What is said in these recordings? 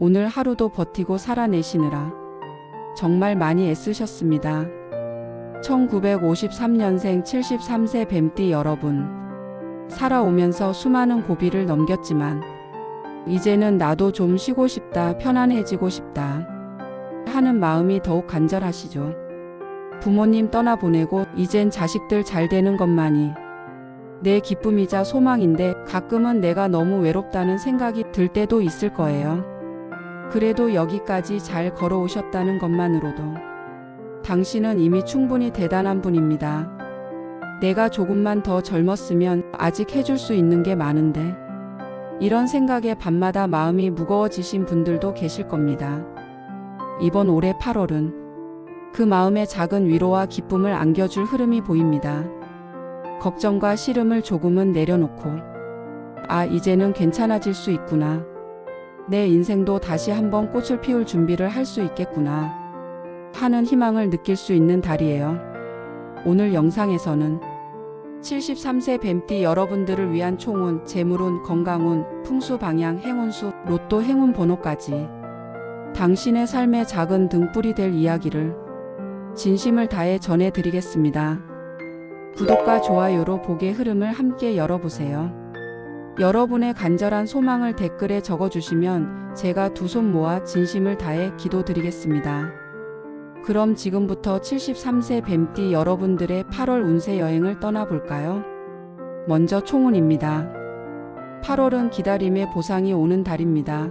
오늘 하루도 버티고 살아내시느라 정말 많이 애쓰셨습니다. 1953년생 73세 뱀띠 여러분, 살아오면서 수많은 고비를 넘겼지만 이제는 나도 좀 쉬고 싶다, 편안해지고 싶다 하는 마음이 더욱 간절하시죠. 부모님 떠나보내고 이젠 자식들 잘 되는 것만이 내 기쁨이자 소망인데 가끔은 내가 너무 외롭다는 생각이 들 때도 있을 거예요. 그래도 여기까지 잘 걸어오셨다는 것만으로도 당신은 이미 충분히 대단한 분입니다. 내가 조금만 더 젊었으면 아직 해줄 수 있는 게 많은데, 이런 생각에 밤마다 마음이 무거워지신 분들도 계실 겁니다. 이번 올해 8월은 그 마음에 작은 위로와 기쁨을 안겨줄 흐름이 보입니다. 걱정과 시름을 조금은 내려놓고, 아, 이제는 괜찮아질 수 있구나. 내 인생도 다시 한번 꽃을 피울 준비를 할 수 있겠구나 하는 희망을 느낄 수 있는 달이에요. 오늘 영상에서는 73세 뱀띠 여러분들을 위한 총운, 재물운, 건강운, 풍수방향, 행운수, 로또 행운 번호까지 당신의 삶의 작은 등불이 될 이야기를 진심을 다해 전해드리겠습니다. 구독과 좋아요로 복의 흐름을 함께 열어보세요. 여러분의 간절한 소망을 댓글에 적어주시면 제가 두 손 모아 진심을 다해 기도드리겠습니다. 그럼 지금부터 73세 뱀띠 여러분들의 8월 운세 여행을 떠나볼까요? 먼저 총운입니다. 8월은 기다림의 보상이 오는 달입니다.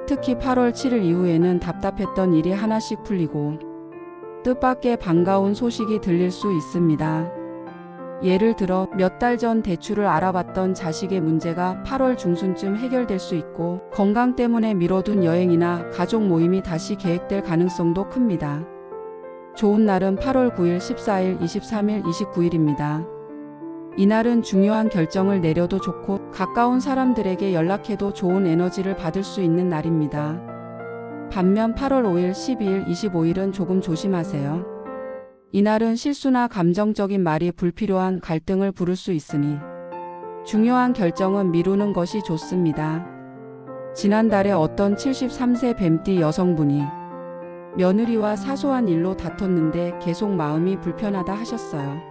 특히 8월 7일 이후에는 답답했던 일이 하나씩 풀리고 뜻밖의 반가운 소식이 들릴 수 있습니다. 예를 들어 몇 달 전 대출을 알아봤던 자식의 문제가 8월 중순쯤 해결될 수 있고, 건강 때문에 미뤄둔 여행이나 가족 모임이 다시 계획될 가능성도 큽니다. 좋은 날은 8월 9일, 14일, 23일, 29일입니다. 이날은 중요한 결정을 내려도 좋고 가까운 사람들에게 연락해도 좋은 에너지를 받을 수 있는 날입니다. 반면 8월 5일, 12일, 25일은 조금 조심하세요. 이날은 실수나 감정적인 말이 불필요한 갈등을 부를 수 있으니 중요한 결정은 미루는 것이 좋습니다. 지난달에 어떤 73세 뱀띠 여성분이 며느리와 사소한 일로 다퉜는데 계속 마음이 불편하다 하셨어요.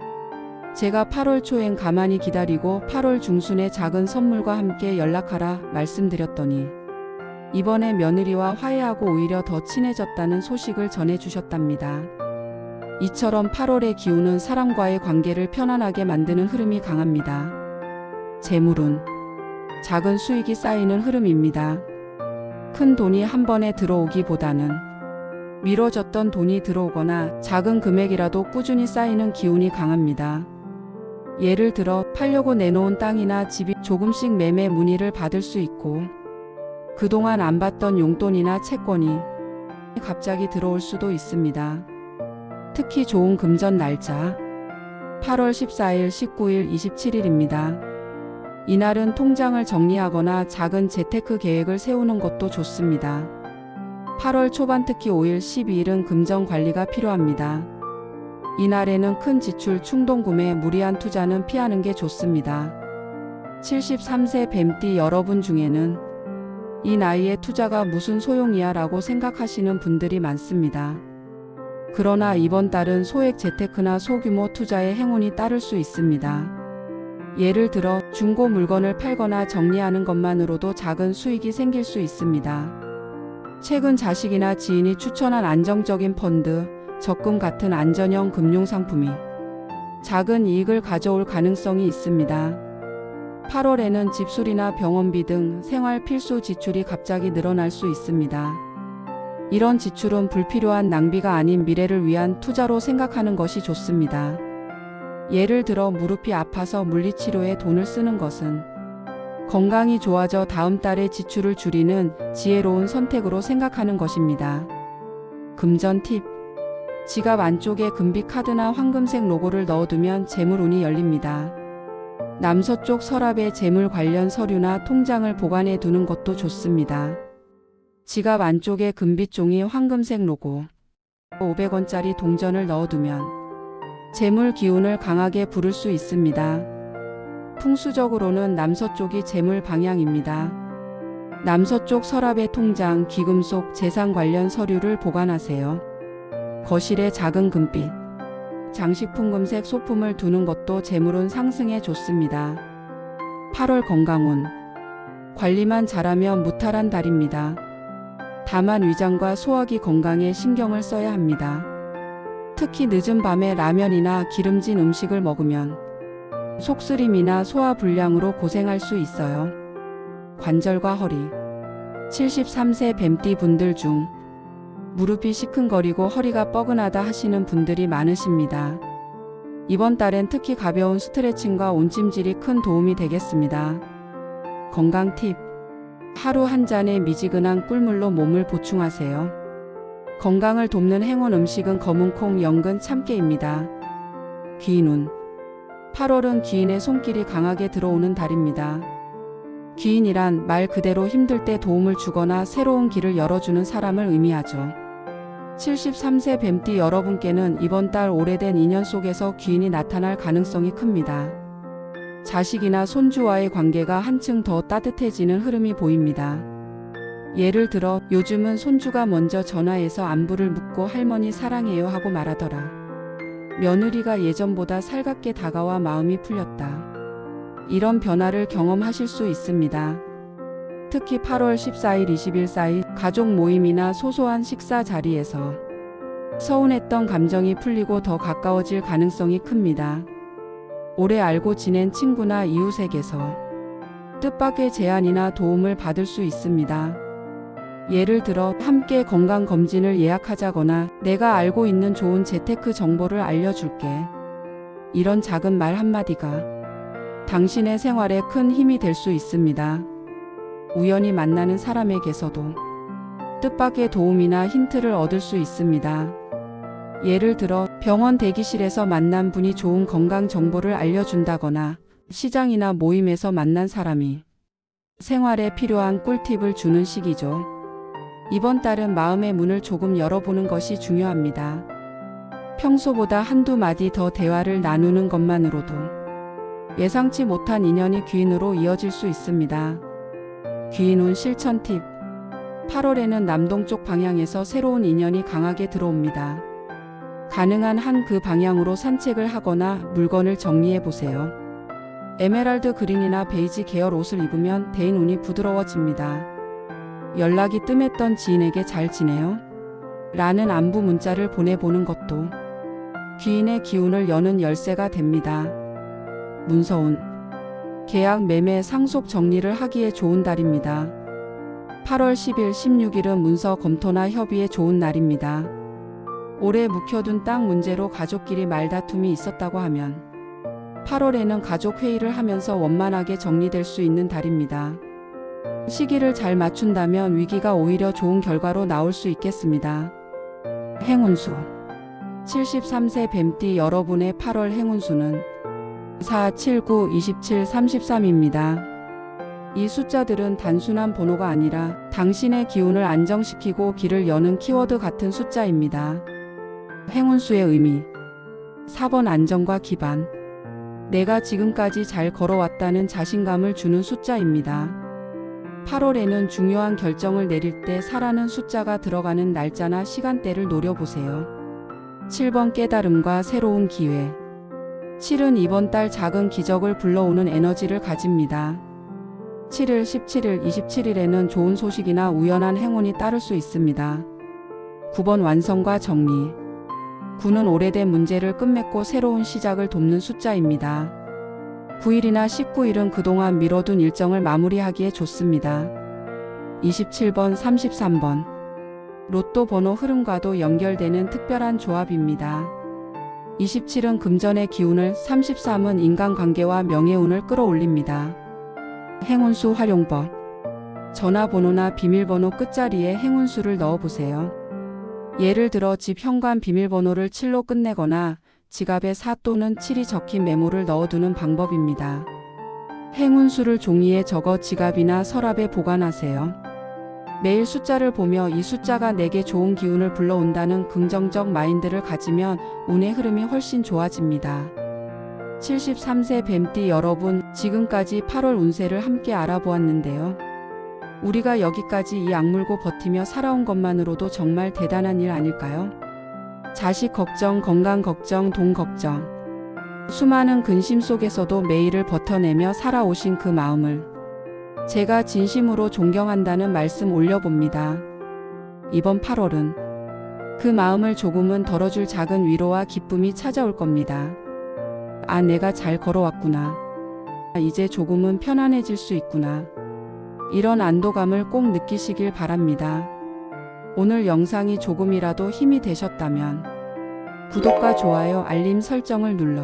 제가 8월 초엔 가만히 기다리고 8월 중순에 작은 선물과 함께 연락하라 말씀드렸더니 이번에 며느리와 화해하고 오히려 더 친해졌다는 소식을 전해주셨답니다. 이처럼 8월의 기운은 사람과의 관계를 편안하게 만드는 흐름이 강합니다. 재물운, 작은 수익이 쌓이는 흐름입니다. 큰 돈이 한 번에 들어오기보다는 미뤄졌던 돈이 들어오거나 작은 금액이라도 꾸준히 쌓이는 기운이 강합니다. 예를 들어 팔려고 내놓은 땅이나 집이 조금씩 매매 문의를 받을 수 있고, 그동안 안 받던 용돈이나 채권이 갑자기 들어올 수도 있습니다. 특히 좋은 금전 날짜 8월 14일, 19일, 27일입니다. 이날은 통장을 정리하거나 작은 재테크 계획을 세우는 것도 좋습니다. 8월 초반 특히 5일, 12일은 금전 관리가 필요합니다. 이날에는 큰 지출, 충동 구매, 무리한 투자는 피하는 게 좋습니다. 73세 뱀띠 여러분 중에는 이 나이에 투자가 무슨 소용이야 라고 생각하시는 분들이 많습니다. 그러나 이번 달은 소액 재테크나 소규모 투자의 행운이 따를 수 있습니다. 예를 들어 중고 물건을 팔거나 정리하는 것만으로도 작은 수익이 생길 수 있습니다. 최근 자식이나 지인이 추천한 안정적인 펀드, 적금 같은 안전형 금융상품이 작은 이익을 가져올 가능성이 있습니다. 8월에는 집수리나 병원비 등 생활 필수 지출이 갑자기 늘어날 수 있습니다. 이런 지출은 불필요한 낭비가 아닌 미래를 위한 투자로 생각하는 것이 좋습니다. 예를 들어 무릎이 아파서 물리치료에 돈을 쓰는 것은 건강이 좋아져 다음 달에 지출을 줄이는 지혜로운 선택으로 생각하는 것입니다. 금전 팁. 지갑 안쪽에 금비 카드나 황금색 로고를 넣어두면 재물운이 열립니다. 남서쪽 서랍에 재물 관련 서류나 통장을 보관해 두는 것도 좋습니다. 지갑 안쪽에 금빛 종이 황금색 로고 500원짜리 동전을 넣어두면 재물 기운을 강하게 부를 수 있습니다. 풍수적으로는 남서쪽이 재물 방향입니다. 남서쪽 서랍의 통장, 기금속, 재산 관련 서류를 보관하세요. 거실에 작은 금빛, 장식품 금색 소품을 두는 것도 재물운 상승에 좋습니다. 8월 건강운. 관리만 잘하면 무탈한 달입니다. 다만 위장과 소화기 건강에 신경을 써야 합니다. 특히 늦은 밤에 라면이나 기름진 음식을 먹으면 속쓰림이나 소화불량으로 고생할 수 있어요. 관절과 허리. 73세 뱀띠 분들 중 무릎이 시큰거리고 허리가 뻐근하다 하시는 분들이 많으십니다. 이번 달엔 특히 가벼운 스트레칭과 온찜질이 큰 도움이 되겠습니다. 건강 팁. 하루 한 잔의 미지근한 꿀물로 몸을 보충하세요. 건강을 돕는 행운 음식은 검은콩, 연근, 참깨입니다. 귀인운. 8월은 귀인의 손길이 강하게 들어오는 달입니다. 귀인이란 말 그대로 힘들 때 도움을 주거나 새로운 길을 열어주는 사람을 의미하죠. 73세 뱀띠 여러분께는 이번 달 오래된 인연 속에서 귀인이 나타날 가능성이 큽니다. 자식이나 손주와의 관계가 한층 더 따뜻해지는 흐름이 보입니다. 예를 들어 요즘은 손주가 먼저 전화해서 안부를 묻고 할머니 사랑해요 하고 말하더라. 며느리가 예전보다 살갑게 다가와 마음이 풀렸다. 이런 변화를 경험하실 수 있습니다. 특히 8월 14일, 20일 사이 가족 모임이나 소소한 식사 자리에서 서운했던 감정이 풀리고 더 가까워질 가능성이 큽니다. 오래 알고 지낸 친구나 이웃에게서 뜻밖의 제안이나 도움을 받을 수 있습니다. 예를 들어 함께 건강검진을 예약하자거나 내가 알고 있는 좋은 재테크 정보를 알려줄게. 이런 작은 말 한마디가 당신의 생활에 큰 힘이 될 수 있습니다. 우연히 만나는 사람에게서도 뜻밖의 도움이나 힌트를 얻을 수 있습니다. 예를 들어 병원 대기실에서 만난 분이 좋은 건강 정보를 알려준다거나 시장이나 모임에서 만난 사람이 생활에 필요한 꿀팁을 주는 시기죠. 이번 달은 마음의 문을 조금 열어보는 것이 중요합니다. 평소보다 한두 마디 더 대화를 나누는 것만으로도 예상치 못한 인연이 귀인으로 이어질 수 있습니다. 귀인운 실천 팁. 8월에는 남동쪽 방향에서 새로운 인연이 강하게 들어옵니다. 가능한 한 그 방향으로 산책을 하거나 물건을 정리해 보세요. 에메랄드 그린이나 베이지 계열 옷을 입으면 대인 운이 부드러워집니다. 연락이 뜸했던 지인에게 잘 지내요? 라는 안부 문자를 보내보는 것도 귀인의 기운을 여는 열쇠가 됩니다. 문서운. 계약, 매매, 상속 정리를 하기에 좋은 달입니다. 8월 10일, 16일은 문서 검토나 협의에 좋은 날입니다. 오래 묵혀둔 땅 문제로 가족끼리 말다툼이 있었다고 하면 8월에는 가족 회의를 하면서 원만하게 정리될 수 있는 달입니다. 시기를 잘 맞춘다면 위기가 오히려 좋은 결과로 나올 수 있겠습니다. 행운수. 73세 뱀띠 여러분의 8월 행운수는 4, 7, 9, 27, 33입니다. 이 숫자들은 단순한 번호가 아니라 당신의 기운을 안정시키고 길을 여는 키워드 같은 숫자입니다. 행운수의 의미. 4번 안정과 기반. 내가 지금까지 잘 걸어왔다는 자신감을 주는 숫자입니다. 8월에는 중요한 결정을 내릴 때 4라는 숫자가 들어가는 날짜나 시간대를 노려보세요. 7번 깨달음과 새로운 기회. 7은 이번 달 작은 기적을 불러오는 에너지를 가집니다. 7일, 17일, 27일에는 좋은 소식이나 우연한 행운이 따를 수 있습니다. 9번 완성과 정리. 9는 오래된 문제를 끝맺고 새로운 시작을 돕는 숫자입니다. 9일이나 19일은 그동안 미뤄둔 일정을 마무리하기에 좋습니다. 27번, 33번. 로또 번호 흐름과도 연결되는 특별한 조합입니다. 27은 금전의 기운을, 33은 인간관계와 명예운을 끌어올립니다. 행운수 활용법. 전화번호나 비밀번호 끝자리에 행운수를 넣어보세요. 예를 들어 집 현관 비밀번호를 7로 끝내거나 지갑에 4 또는 7이 적힌 메모를 넣어두는 방법입니다. 행운수를 종이에 적어 지갑이나 서랍에 보관하세요. 매일 숫자를 보며 이 숫자가 내게 좋은 기운을 불러온다는 긍정적 마인드를 가지면 운의 흐름이 훨씬 좋아집니다. 73세 뱀띠 여러분, 지금까지 8월 운세를 함께 알아보았는데요. 우리가 여기까지 이 악물고 버티며 살아온 것만으로도 정말 대단한 일 아닐까요? 자식 걱정, 건강 걱정, 돈 걱정. 수많은 근심 속에서도 매일을 버텨내며 살아오신 그 마음을 제가 진심으로 존경한다는 말씀 올려봅니다. 이번 8월은 그 마음을 조금은 덜어줄 작은 위로와 기쁨이 찾아올 겁니다. 아, 내가 잘 걸어왔구나. 이제 조금은 편안해질 수 있구나. 이런 안도감을 꼭 느끼시길 바랍니다. 오늘 영상이 조금이라도 힘이 되셨다면 구독과 좋아요, 알림 설정을 눌러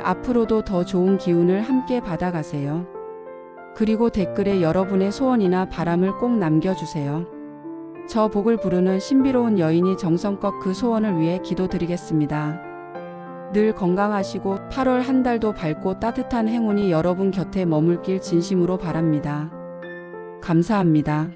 앞으로도 더 좋은 기운을 함께 받아가세요. 그리고 댓글에 여러분의 소원이나 바람을 꼭 남겨주세요. 저 복을 부르는 신비로운 여인이 정성껏 그 소원을 위해 기도드리겠습니다. 늘 건강하시고 8월 한 달도 밝고 따뜻한 행운이 여러분 곁에 머물길 진심으로 바랍니다. 감사합니다.